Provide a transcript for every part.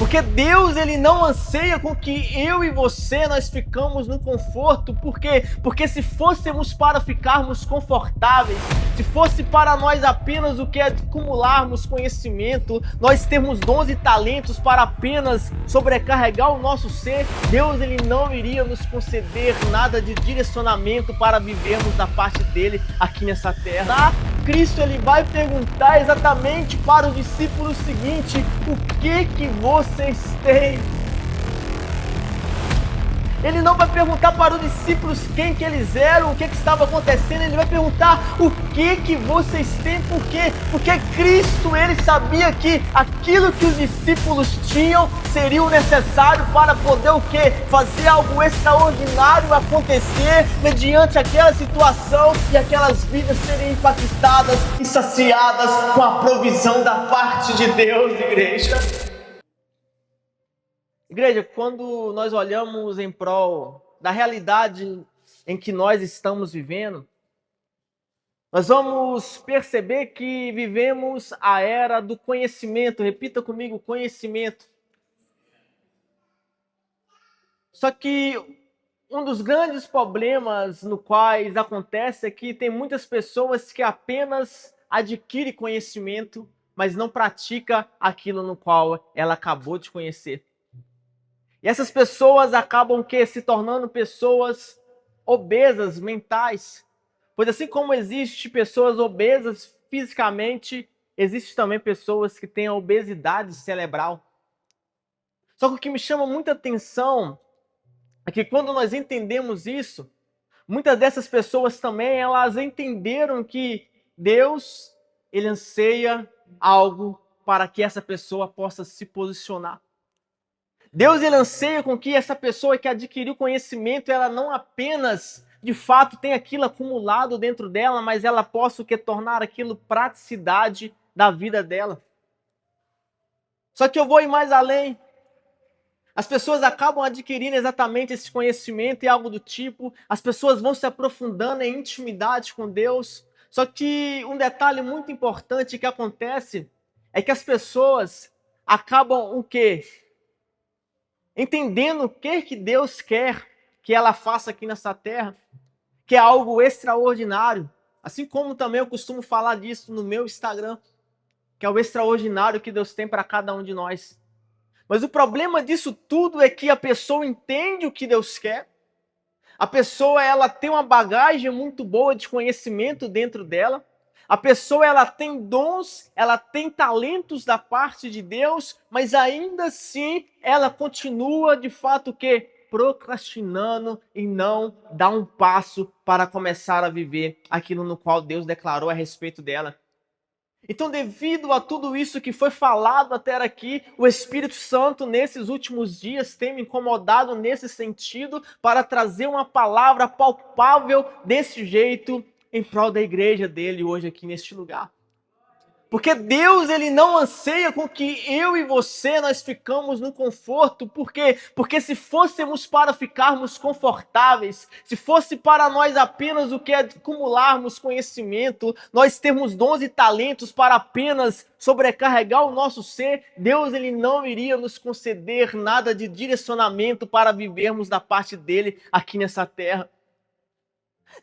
Porque Deus, ele não anseia com que eu e você nós ficamos no conforto. Por quê? Porque se fôssemos para ficarmos confortáveis, se fosse para nós apenas o que é acumularmos conhecimento, nós termos dons e talentos para apenas sobrecarregar o nosso ser, Deus, ele não iria nos conceder nada de direcionamento para vivermos da parte dele aqui nessa terra. Cristo, ele vai perguntar exatamente para o discípulo o seguinte: o que vocês têm? Ele não vai perguntar para os discípulos quem que eles eram, o que estava acontecendo. Ele vai perguntar o que vocês têm. Por quê? Porque Cristo, ele sabia que aquilo que os discípulos tinham seria o necessário para poder o quê? Fazer algo extraordinário acontecer mediante aquela situação e aquelas vidas serem impactadas e saciadas com a provisão da parte de Deus, igreja. Igreja, quando nós olhamos em prol da realidade em que nós estamos vivendo, nós vamos perceber que vivemos a era do conhecimento. Repita comigo, conhecimento. Só que um dos grandes problemas no quais acontece é que tem muitas pessoas que apenas adquirem conhecimento, mas não pratica aquilo no qual ela acabou de conhecer. E essas pessoas acabam se tornando pessoas obesas mentais. Pois assim como existem pessoas obesas fisicamente, existem também pessoas que têm a obesidade cerebral. Só que o que me chama muita atenção é que quando nós entendemos isso, muitas dessas pessoas também, elas entenderam que Deus, ele anseia algo para que essa pessoa possa se posicionar. Deus, ele anseia com que essa pessoa que adquiriu conhecimento, ela não apenas, de fato, tenha aquilo acumulado dentro dela, mas ela possa tornar aquilo praticidade da vida dela. Só que eu vou ir mais além. As pessoas acabam adquirindo exatamente esse conhecimento e algo do tipo, as pessoas vão se aprofundando em intimidade com Deus. Só que um detalhe muito importante que acontece é que as pessoas acabam o quê? Entendendo o que Deus quer que ela faça aqui nessa terra, que é algo extraordinário. Assim como também eu costumo falar disso no meu Instagram, que é o extraordinário que Deus tem para cada um de nós. Mas o problema disso tudo é que a pessoa entende o que Deus quer, a pessoa ela tem uma bagagem muito boa de conhecimento dentro dela, a pessoa ela tem dons, ela tem talentos da parte de Deus, mas ainda assim ela continua de fato procrastinando e não dá um passo para começar a viver aquilo no qual Deus declarou a respeito dela. Então, devido a tudo isso que foi falado até aqui, o Espírito Santo nesses últimos dias tem me incomodado nesse sentido para trazer uma palavra palpável desse jeito em prol da igreja dele hoje aqui neste lugar. Porque Deus, ele não anseia com que eu e você nós ficamos no conforto. Por quê? Porque se fôssemos para ficarmos confortáveis, se fosse para nós apenas o que é acumularmos conhecimento, nós termos dons e talentos para apenas sobrecarregar o nosso ser, Deus, ele não iria nos conceder nada de direcionamento para vivermos da parte dele aqui nessa terra.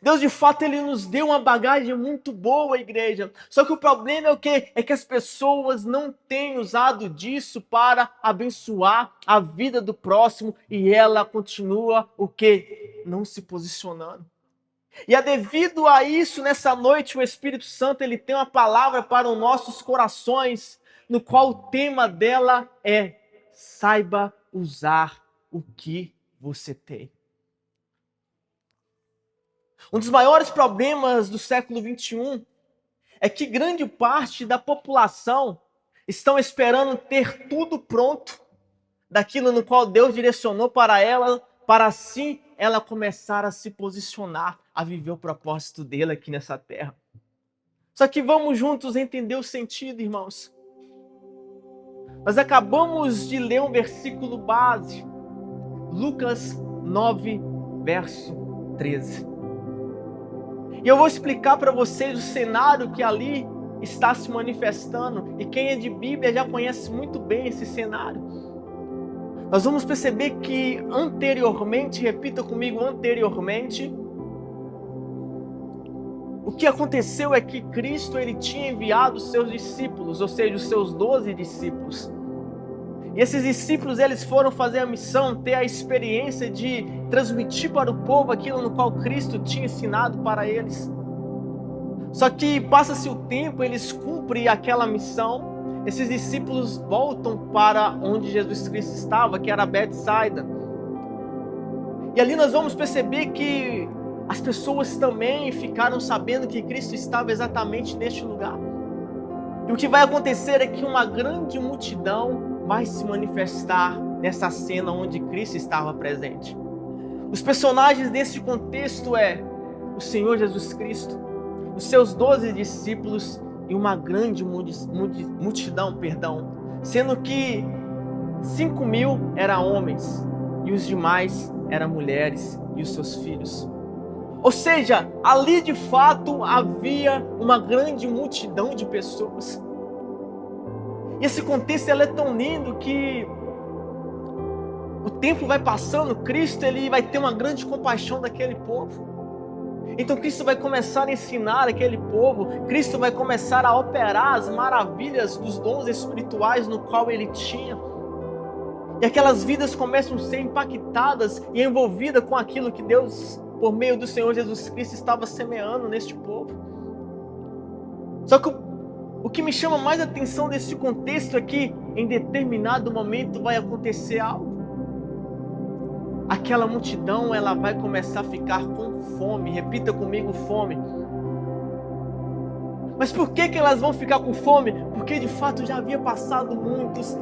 Deus, de fato, ele nos deu uma bagagem muito boa, igreja. Só que o problema é o quê? É que as pessoas não têm usado disso para abençoar a vida do próximo e ela continua o quê? Não se posicionando. E é devido a isso, nessa noite, o Espírito Santo ele tem uma palavra para os nossos corações, no qual o tema dela é: saiba usar o que você tem. Um dos maiores problemas do século XXI é que grande parte da população estão esperando ter tudo pronto daquilo no qual Deus direcionou para ela, para assim ela começar a se posicionar, a viver o propósito dele aqui nessa terra. Só que vamos juntos entender o sentido, irmãos. Nós acabamos de ler um versículo base, Lucas 9, verso 13. E eu vou explicar para vocês o cenário que ali está se manifestando. E quem é de Bíblia já conhece muito bem esse cenário. nós vamos perceber que anteriormente, repita comigo, anteriormente, o que aconteceu é que Cristo ele tinha enviado os seus discípulos, ou seja, os seus 12 discípulos. E esses discípulos eles foram fazer a missão, ter a experiência de transmitir para o povo aquilo no qual Cristo tinha ensinado para eles. Só que passa-se o tempo, eles cumprem aquela missão, esses discípulos voltam para onde Jesus Cristo estava, que era Betsaida. E ali nós vamos perceber que as pessoas também ficaram sabendo que Cristo estava exatamente neste lugar. E o que vai acontecer é que uma grande multidão vai se manifestar nessa cena onde Cristo estava presente. Os personagens desse contexto é o Senhor Jesus Cristo, os seus 12 discípulos e uma grande multidão, sendo que 5.000 eram homens e os demais eram mulheres e os seus filhos. Ou seja, ali de fato havia uma grande multidão de pessoas. E esse contexto é tão lindo que o tempo vai passando, Cristo ele vai ter uma grande compaixão daquele povo. Então Cristo vai começar a ensinar aquele povo, Cristo vai começar a operar as maravilhas dos dons espirituais no qual ele tinha. E aquelas vidas começam a ser impactadas e envolvidas com aquilo que Deus, por meio do Senhor Jesus Cristo, estava semeando neste povo. Só que o que me chama mais a atenção desse contexto é que em determinado momento vai acontecer algo. Aquela multidão ela vai começar a ficar com fome. Repita comigo, fome. Mas por que elas vão ficar com fome? Porque de fato já havia passado muitos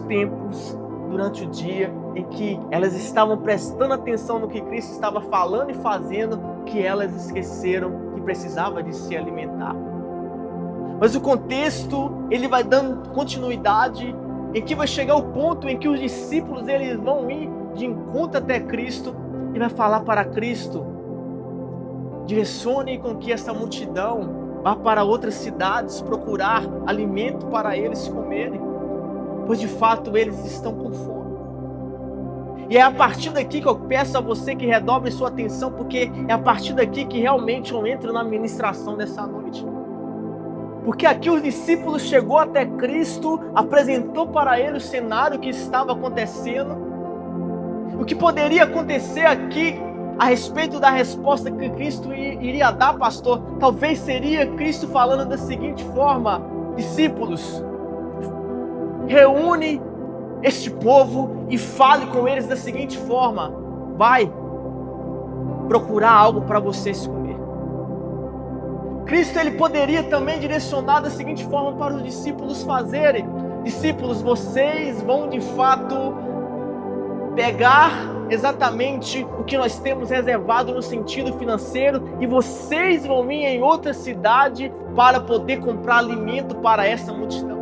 tempos durante o dia em que elas estavam prestando atenção no que Cristo estava falando e fazendo, que elas esqueceram que precisava de se alimentar. Mas o contexto ele vai dando continuidade, em que vai chegar o ponto em que os discípulos eles vão ir de encontro até Cristo e vai falar para Cristo: direcione com que essa multidão vá para outras cidades procurar alimento para eles comerem, pois de fato eles estão com fome. E é a partir daqui que eu peço a você que redobre sua atenção, porque é a partir daqui que realmente eu entro na ministração dessa noite. Porque aqui os discípulos chegou até Cristo, apresentou para ele o cenário que estava acontecendo. O que poderia acontecer aqui a respeito da resposta que Cristo iria dar, pastor? Talvez seria Cristo falando da seguinte forma: discípulos, reúne este povo e fale com eles da seguinte forma: vai procurar algo para vocês comer. Cristo ele poderia também direcionar da seguinte forma para os discípulos fazerem: discípulos, vocês vão de fato pegar exatamente o que nós temos reservado no sentido financeiro e vocês vão vir em outra cidade para poder comprar alimento para essa multidão.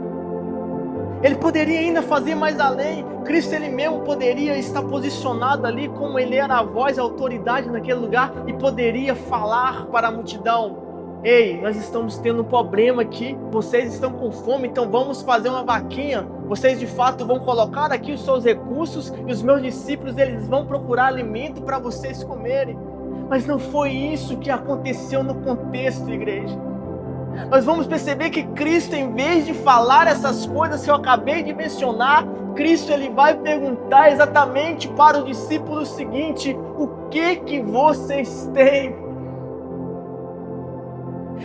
Ele poderia ainda fazer mais além. Cristo ele mesmo poderia estar posicionado ali como ele era a voz, a autoridade naquele lugar e poderia falar para a multidão: ei, nós estamos tendo um problema aqui, vocês estão com fome, então vamos fazer uma vaquinha, vocês de fato vão colocar aqui os seus recursos e os meus discípulos eles vão procurar alimento para vocês comerem. Mas não foi isso que aconteceu no contexto, igreja. Nós vamos perceber que Cristo, em vez de falar essas coisas que eu acabei de mencionar, Cristo ele vai perguntar exatamente para o discípulo o seguinte: o que vocês têm?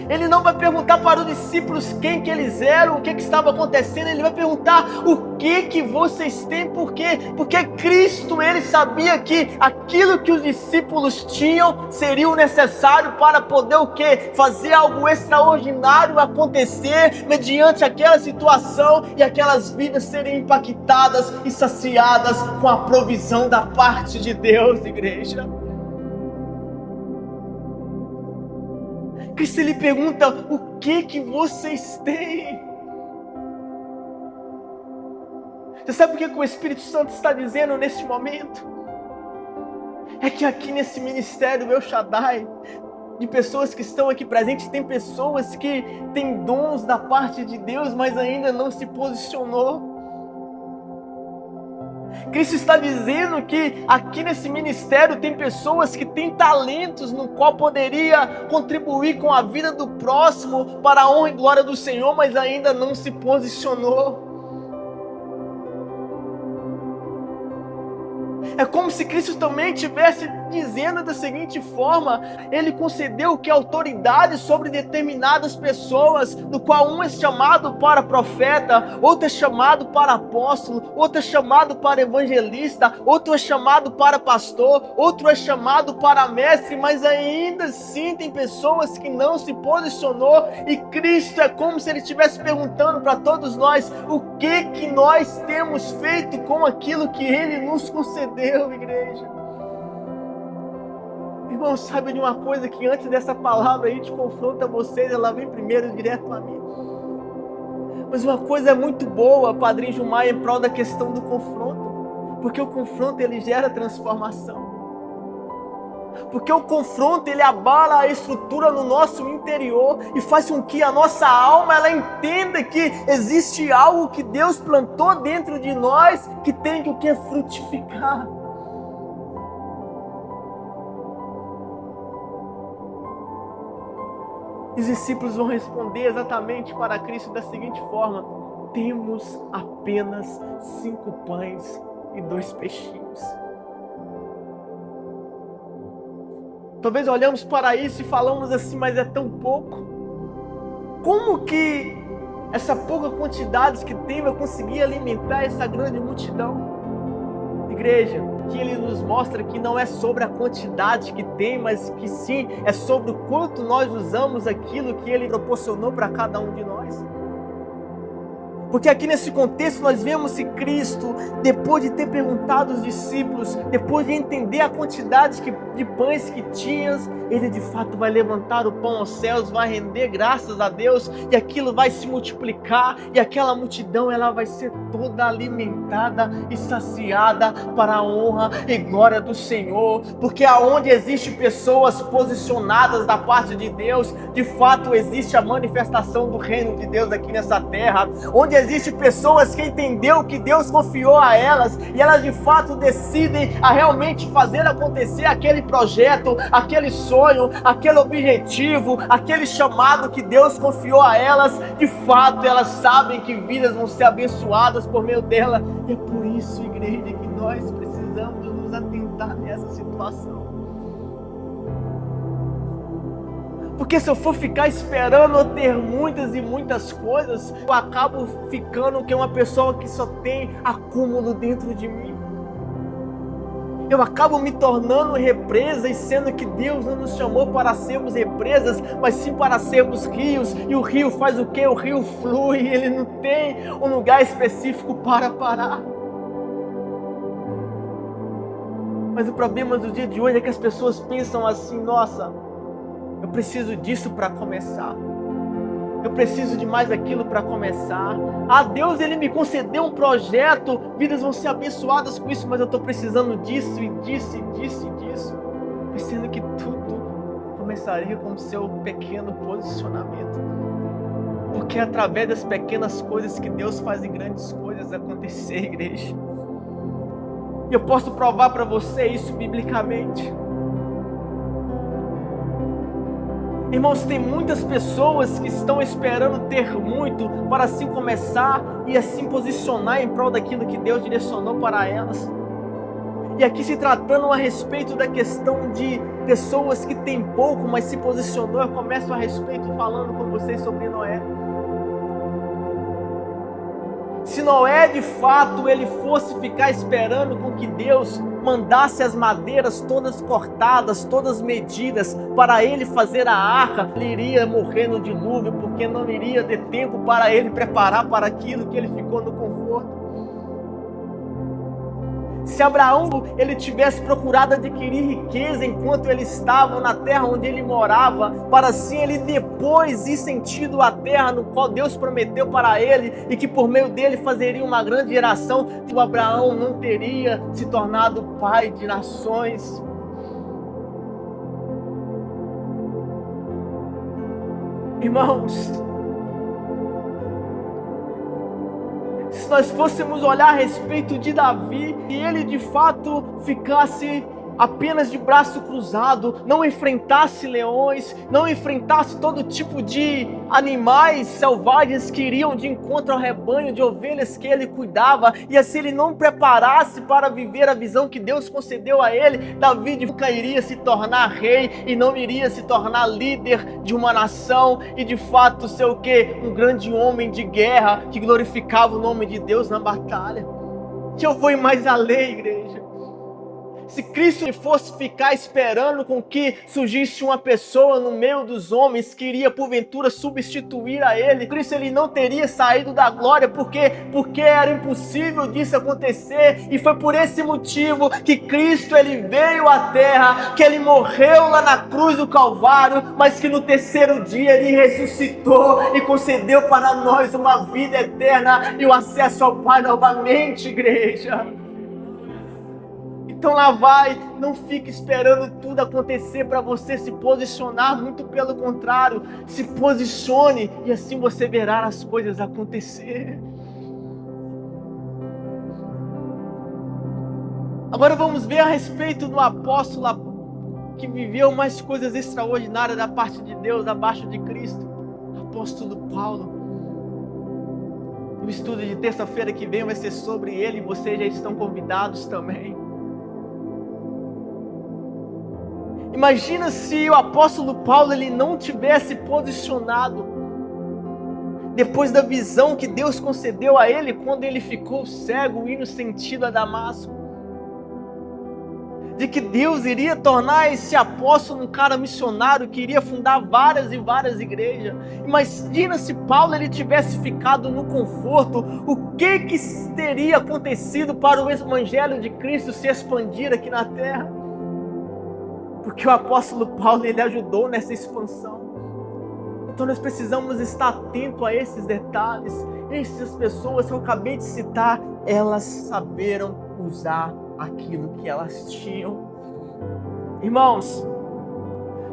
Ele não vai perguntar para os discípulos quem que eles eram, o que estava acontecendo. Ele vai perguntar o que vocês têm. Por quê? Porque Cristo, ele sabia que aquilo que os discípulos tinham seria o necessário para poder o quê? Fazer algo extraordinário acontecer mediante aquela situação e aquelas vidas serem impactadas e saciadas com a provisão da parte de Deus, igreja. Cristo lhe pergunta: o que vocês têm? Você sabe o que o Espírito Santo está dizendo neste momento? É que aqui nesse ministério El Shaddai, de pessoas que estão aqui presentes, tem pessoas que têm dons da parte de Deus, mas ainda não se posicionou. Cristo está dizendo que aqui nesse ministério tem pessoas que têm talentos no qual poderia contribuir com a vida do próximo para a honra e glória do Senhor, mas ainda não se posicionou. É como se Cristo também estivesse dizendo da seguinte forma: Ele concedeu que autoridade sobre determinadas pessoas, do qual um é chamado para profeta, outro é chamado para apóstolo, outro é chamado para evangelista, outro é chamado para pastor, outro é chamado para mestre, mas ainda assim tem pessoas que não se posicionou, e Cristo é como se Ele estivesse perguntando para todos nós: o que nós temos feito com aquilo que Ele nos concedeu, igreja? Irmão, sabe de uma coisa, que antes dessa palavra aí de confronto a vocês, ela vem primeiro direto a mim. Mas uma coisa é muito boa, Padrinho Gilmar, em prol da questão do confronto, porque o confronto ele gera transformação. Porque o confronto ele abala a estrutura no nosso interior e faz com que a nossa alma ela entenda que existe algo que Deus plantou dentro de nós que tem que o que frutificar. Os discípulos vão responder exatamente para Cristo da seguinte forma: temos apenas 5 pães e 2 peixinhos. Talvez olhamos para isso e falamos assim: mas é tão pouco. Como que essa pouca quantidade que tem vai conseguir alimentar essa grande multidão? Igreja, que Ele nos mostra que não é sobre a quantidade que tem, mas que sim, é sobre o quanto nós usamos aquilo que Ele proporcionou para cada um de nós. Porque aqui nesse contexto nós vemos que Cristo, depois de ter perguntado aos discípulos, depois de entender a quantidade de pães que tinham, Ele de fato vai levantar o pão aos céus, vai render graças a Deus, e aquilo vai se multiplicar, e aquela multidão ela vai ser toda alimentada e saciada para a honra e glória do Senhor. Porque aonde existe pessoas posicionadas da parte de Deus, de fato existe a manifestação do reino de Deus aqui nessa terra. Onde existe pessoas que entendeu que Deus confiou a elas, e elas de fato decidem a realmente fazer acontecer aquele projeto, aquele sonho, aquele objetivo, aquele chamado que Deus confiou a elas, de fato elas sabem que vidas vão ser abençoadas por meio dela. E é por isso, igreja, que nós precisamos nos atentar nessa situação. Porque se eu for ficar esperando eu ter muitas e muitas coisas, eu acabo ficando que uma pessoa que só tem acúmulo dentro de mim. Eu acabo me tornando represa, e sendo que Deus não nos chamou para sermos represas, mas sim para sermos rios. E o rio faz o quê? O rio flui, ele não tem um lugar específico para parar. Mas o problema do dia de hoje é que as pessoas pensam assim: nossa, eu preciso disso para começar. Eu preciso de mais aquilo para começar. Ah, Deus, Ele me concedeu um projeto, vidas vão ser abençoadas com isso, mas eu estou precisando disso e disso e disso e disso. Pensando que tudo começaria com o seu pequeno posicionamento. Porque é através das pequenas coisas que Deus faz grandes coisas acontecer, igreja. E eu posso provar para você isso biblicamente. Irmãos, tem muitas pessoas que estão esperando ter muito para assim começar e assim posicionar em prol daquilo que Deus direcionou para elas. E aqui se tratando a respeito da questão de pessoas que têm pouco, mas se posicionou, eu começo a respeito falando com vocês sobre Noé. Se Noé de fato ele fosse ficar esperando com que Deus mandasse as madeiras todas cortadas, todas medidas, para ele fazer a arca, ele iria morrer no dilúvio, porque não iria ter tempo para ele preparar para aquilo que ele ficou no conforto. Se Abraão ele tivesse procurado adquirir riqueza enquanto ele estava na terra onde ele morava, para assim ele depois ir sentindo a terra no qual Deus prometeu para ele, e que por meio dele fazeria uma grande geração, o Abraão não teria se tornado pai de nações. Irmãos, se nós fôssemos olhar a respeito de Davi, e ele de fato ficasse apenas de braço cruzado, não enfrentasse leões, não enfrentasse todo tipo de animais selvagens que iriam de encontro ao rebanho de ovelhas que ele cuidava, e assim ele não preparasse para viver a visão que Deus concedeu a ele, Davi nunca iria se tornar rei e não iria se tornar líder de uma nação e de fato ser o quê? Um grande homem de guerra que glorificava o nome de Deus na batalha. Que eu vou ir mais além, igreja. Se Cristo fosse ficar esperando com que surgisse uma pessoa no meio dos homens que iria porventura substituir a ele, Cristo ele não teria saído da glória, porque era impossível disso acontecer, e foi por esse motivo que Cristo ele veio à terra, que ele morreu lá na cruz do Calvário, mas que no terceiro dia ele ressuscitou e concedeu para nós uma vida eterna e o acesso ao Pai novamente, igreja. Então lá vai, não fique esperando tudo acontecer para você se posicionar, muito pelo contrário, se posicione e assim você verá as coisas acontecer. Agora vamos ver a respeito do apóstolo que viveu mais coisas extraordinárias da parte de Deus, abaixo de Cristo, apóstolo Paulo. O estudo de terça-feira que vem vai ser sobre ele, e vocês já estão convidados também. Imagina se o apóstolo Paulo ele não tivesse posicionado depois da visão que Deus concedeu a ele quando ele ficou cego indo sentido a Damasco, de que Deus iria tornar esse apóstolo um cara missionário que iria fundar várias e várias igrejas. Imagina se Paulo ele tivesse ficado no conforto, o que teria acontecido para o evangelho de Cristo se expandir aqui na terra? Porque o apóstolo Paulo ele ajudou nessa expansão. Então nós precisamos estar atentos a esses detalhes. Essas pessoas que eu acabei de citar, elas saberam usar aquilo que elas tinham. Irmãos,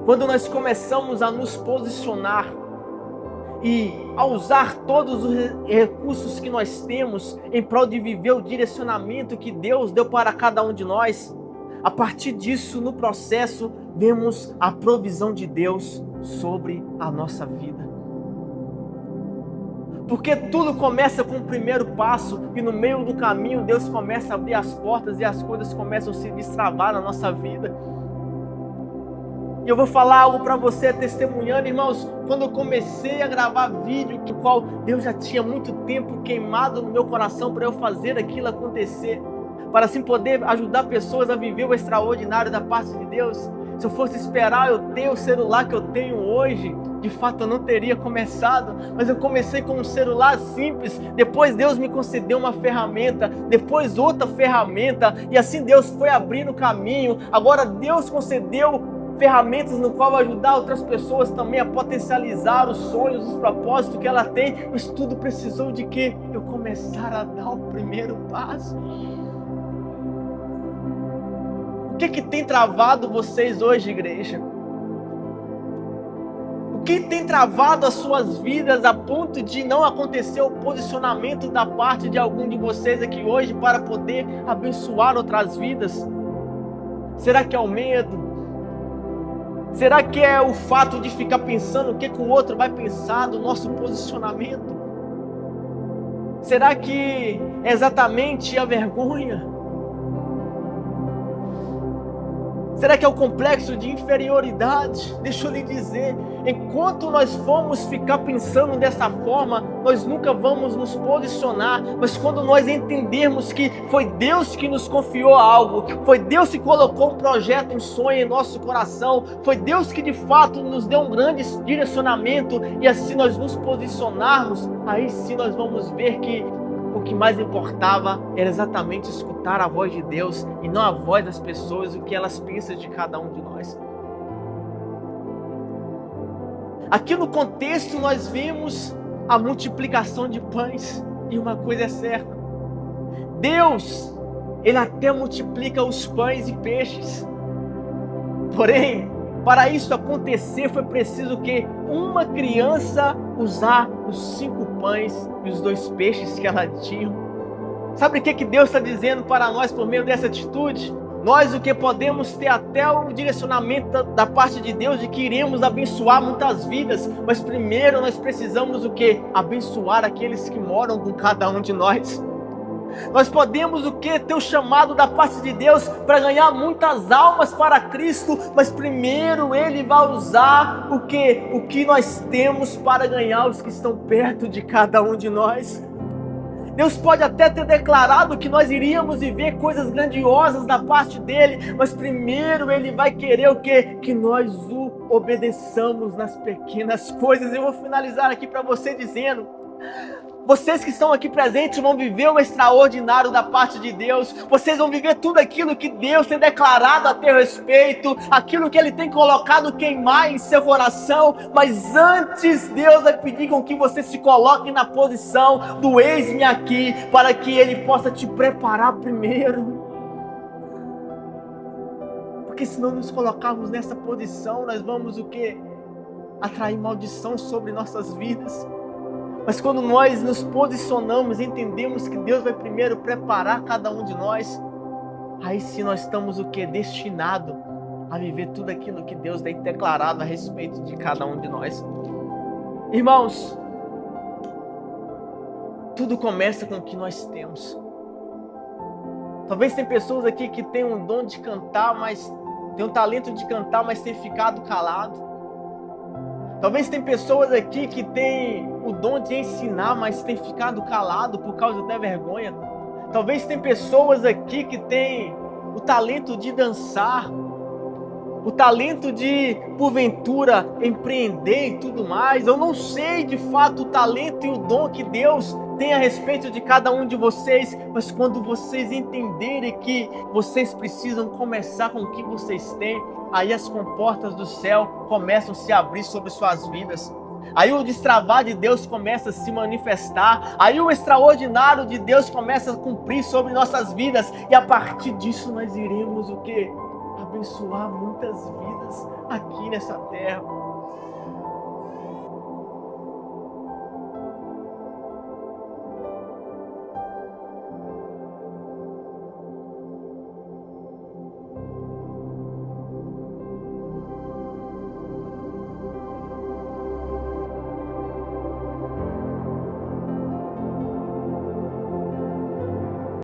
quando nós começamos a nos posicionar e a usar todos os recursos que nós temos em prol de viver o direcionamento que Deus deu para cada um de nós, a partir disso, no processo, vemos a provisão de Deus sobre a nossa vida. Porque tudo começa com o primeiro passo e no meio do caminho Deus começa a abrir as portas e as coisas começam a se destravar na nossa vida. E eu vou falar algo para você testemunhando, irmãos, quando eu comecei a gravar vídeo, que o qual Deus já tinha muito tempo queimado no meu coração para eu fazer aquilo acontecer, para assim poder ajudar pessoas a viver o extraordinário da parte de Deus. Se eu fosse esperar eu ter o celular que eu tenho hoje, de fato eu não teria começado, mas eu comecei com um celular simples, depois Deus me concedeu uma ferramenta, depois outra ferramenta, e assim Deus foi abrindo o caminho. Agora Deus concedeu ferramentas no qual ajudar outras pessoas também a potencializar os sonhos, os propósitos que ela tem, mas tudo precisou de que eu começar a dar o primeiro passo. O que tem travado vocês hoje, igreja? O que tem travado as suas vidas a ponto de não acontecer o posicionamento da parte de algum de vocês aqui hoje para poder abençoar outras vidas? Será que é o medo? Será que é o fato de ficar pensando o que o outro vai pensar do nosso posicionamento? Será que é exatamente a vergonha? Será que é o complexo de inferioridade? Deixa eu lhe dizer, enquanto nós formos ficar pensando dessa forma, nós nunca vamos nos posicionar. Mas quando nós entendermos que foi Deus que nos confiou algo, foi Deus que colocou um projeto, um sonho em nosso coração, foi Deus que de fato nos deu um grande direcionamento, e assim nós nos posicionarmos, aí sim nós vamos ver que o que mais importava era exatamente escutar a voz de Deus e não a voz das pessoas, o que elas pensam de cada um de nós. Aqui no contexto nós vemos a multiplicação de pães, e uma coisa é certa: Deus, Ele até multiplica os pães e peixes. Porém, para isso acontecer foi preciso que uma criança usar os 5 pães e os 2 peixes que ela tinha. Sabe o que Deus está dizendo para nós por meio dessa atitude? Nós o que podemos ter até o direcionamento da parte de Deus de que iremos abençoar muitas vidas, mas primeiro nós precisamos o que? Abençoar aqueles que moram com cada um de nós. Nós podemos o que? Ter o chamado da parte de Deus para ganhar muitas almas para Cristo, mas primeiro Ele vai usar o que? O que nós temos para ganhar os que estão perto de cada um de nós. Deus pode até ter declarado que nós iríamos viver coisas grandiosas da parte dEle, mas primeiro Ele vai querer o quê? Que nós o obedeçamos nas pequenas coisas. Eu vou finalizar aqui para você dizendo: vocês que estão aqui presentes vão viver o extraordinário da parte de Deus. Vocês vão viver tudo aquilo que Deus tem declarado a teu respeito, aquilo que Ele tem colocado queimar em seu coração. Mas antes, Deus vai pedir com que você se coloque na posição do eis-me aqui, para que Ele possa te preparar primeiro. Porque se não nos colocarmos nessa posição, nós vamos o quê? Atrair maldição sobre nossas vidas. Mas quando nós nos posicionamos e entendemos que Deus vai primeiro preparar cada um de nós, aí sim nós estamos o que? Destinado a viver tudo aquilo que Deus tem declarado a respeito de cada um de nós. Irmãos, tudo começa com o que nós temos. Talvez tem pessoas aqui que têm um dom de cantar, mas tem um talento de cantar, mas tem ficado calado. Talvez tem pessoas aqui que têm o dom de ensinar, mas tem ficado calado por causa da vergonha. Talvez tem pessoas aqui que têm o talento de dançar, o talento de, porventura, empreender e tudo mais. Eu não sei de fato o talento e o dom que Deus tem a respeito de cada um de vocês, mas quando vocês entenderem que vocês precisam começar com o que vocês têm, aí as comportas do céu começam a se abrir sobre suas vidas. Aí o destravar de Deus começa a se manifestar. Aí o extraordinário de Deus começa a cumprir sobre nossas vidas. E a partir disso nós iremos o quê? Abençoar muitas vidas aqui nessa terra.